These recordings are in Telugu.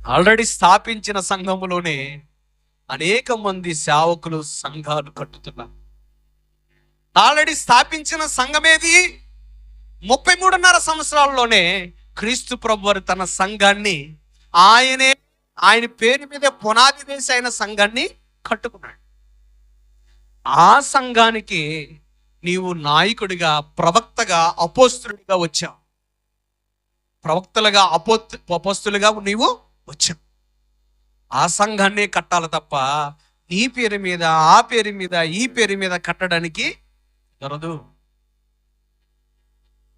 ఆల్రెడీ స్థాపించిన సంఘములోనే అనేక మంది సేవకులు సంఘాలు కట్టుతున్నారు. ఆల్రెడీ స్థాపించిన సంఘమేది 33.5 సంవత్సరాల్లోనే క్రీస్తు ప్రభువారు తన సంఘాన్ని ఆయన పేరు మీద పునాది వేసి ఆయన సంఘాన్ని కట్టుకున్నాడు. ఆ సంఘానికి నీవు నాయకుడిగా, ప్రవక్తగా, అపోస్తులుగా వచ్చావు. ప్రవక్తలుగా, అపోస్తులుగా నీవు వచ్చావు. ఆ సంఘాన్ని కట్టాలి తప్ప నీ పేరు మీద, ఆ పేరు మీద, ఈ పేరు మీద కట్టడానికి దొరదు.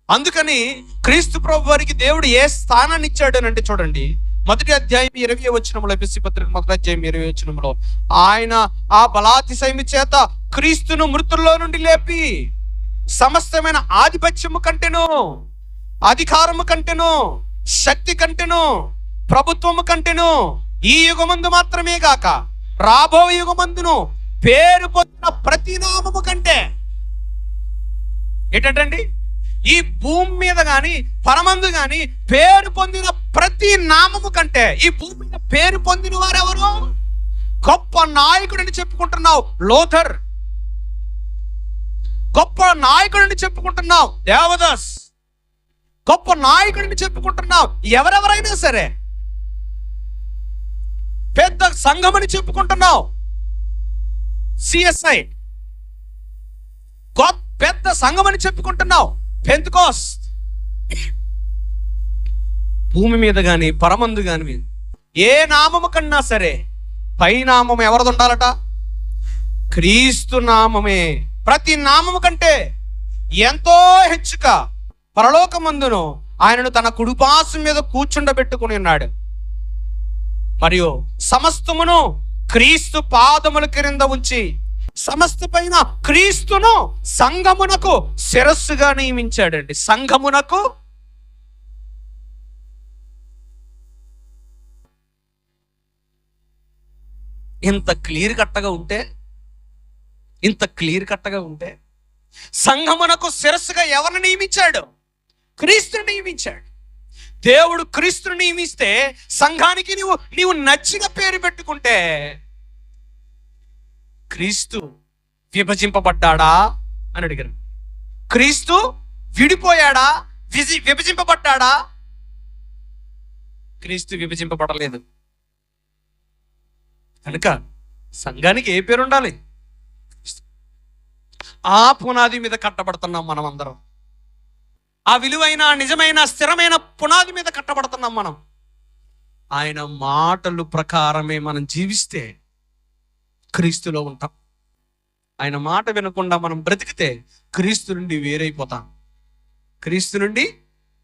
అందుకని క్రీస్తు ప్రభు వారికి దేవుడు ఏ స్థానాన్ని ఇచ్చాడు అని అంటే, చూడండి, 1వ అధ్యాయం 20వ వచనంలో, ఎఫెసీ పత్రిక 1వ అధ్యాయం 20వ వచనంలో, ఆయన ఆ బలాతిశయము చేత క్రీస్తును మృతుల్లో నుండి లేపి సమస్తమైన ఆధిపత్యము కంటేను, అధికారము కంటేను, శక్తి కంటేను, ప్రభుత్వము కంటేను, ఈ యుగమందు మాత్రమే గాక రాబో యుగమందును పేరు పొందిన ప్రతి నామము కంటే, ఏంటండి, ఈ భూమి మీద గాని పరమందు గాని పేరు పొందిన ప్రతి నామము కంటే, ఈ భూమి మీద పేరు పొందిన వారెవరు? గొప్ప నాయకుడిని చెప్పుకుంటున్నావు లోథర్, గొప్ప నాయకుడిని చెప్పుకుంటున్నావు దేవదాస్, గొప్ప నాయకుడిని చెప్పుకుంటున్నావు ఎవరెవరైనా సరే, పెద్ద సంఘమని చెప్పుకుంటున్నావు సిఎస్ఐ, పెద్ద సంఘమని చెప్పుకుంటున్నావు పెంతెకోస్త్. భూమి మీద గాని పరమందు గాని ఏ నామము కన్నా సరే పై నామం ఎవరిది ఉండాలట? క్రీస్తు నామమే. ప్రతి నామము కంటే ఎంతో హెచ్చుగా పరలోకమందును ఆయనను తన కుడిపార్శ్వం మీద కూర్చుండబెట్టుకుని ఉన్నాడు. మరియు సమస్తమును క్రీస్తు పాదముల క్రింద ఉంచి సమస్త పైన క్రీస్తును సంఘమునకు శిరస్సుగా నియమించాడండి. సంఘమునకు ఇంత క్లియర్ కట్టగా ఉంటే సంఘమునకు శిరస్సుగా ఎవరిని నియమించాడు? క్రీస్తుని నియమించాడు. దేవుడు క్రీస్తుని నియమిస్తే సంఘానికి నీవు నచ్చిన పేరు పెట్టుకుంటే, క్రీస్తు విభజింపబడ్డాడా అని అడిగారు. క్రీస్తు విడిపోయాడా? విభజింపబడ్డాడా? క్రీస్తు విభజింపబడలేదు. కనుక సంఘానికి ఏ పేరు ఉండాలి? ఆ పునాది మీద కట్టబడుతున్నాం మనం అందరం. ఆ విలువైన, నిజమైన, స్థిరమైన పునాది మీద కట్టబడుతున్నాం మనం. ఆయన మాటలు ప్రకారమే మనం జీవిస్తే క్రీస్తులో ఉంటాం. ఆయన మాట వినకుండా మనం బ్రతికితే క్రీస్తు నుండి వేరైపోతాం. క్రీస్తు నుండి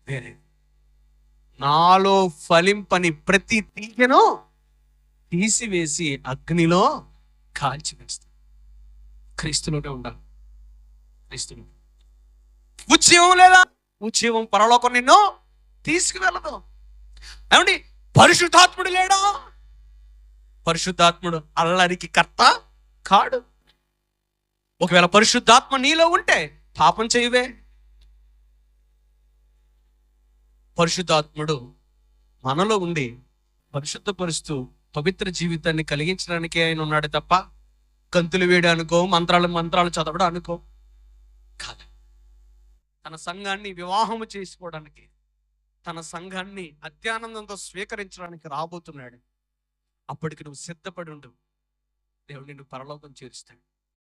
వేరే. నాలో ఫలింపని ప్రతి తీగను తీసివేసి అగ్నిలో కాల్చివేస్తాం. క్రీస్తులోనే ఉండాలి. క్రీస్తులో ఉద్యమం లేదా? ఉద్యమం పరలోకం నిన్ను తీసుకువెళ్ళదు. ఏమండి, పరిశుద్ధాత్ముడు లేడా? పరిశుద్ధాత్ముడు అల్లరికి కర్త కాడు. ఒకవేళ పరిశుద్ధాత్మ నీలో ఉంటే పాపం చేయవే. పరిశుద్ధాత్ముడు మనలో ఉండి పరిశుద్ధపరుస్తూ పవిత్ర జీవితాన్ని కలిగించడానికి ఆయన ఉన్నాడు తప్ప గంతులు వేయడం అనుకో, మంత్రాలు చదవడం అనుకో కాదు. తన సంఘాన్ని వివాహము చేసుకోవడానికి, తన సంఘాన్ని అత్యానందంతో స్వీకరించడానికి రాబోతున్నాడు. అప్పటికి నువ్వు సిద్ధపడి ఉండు. దేవుడు నిన్ను పరలోకం చేరుస్తాడు.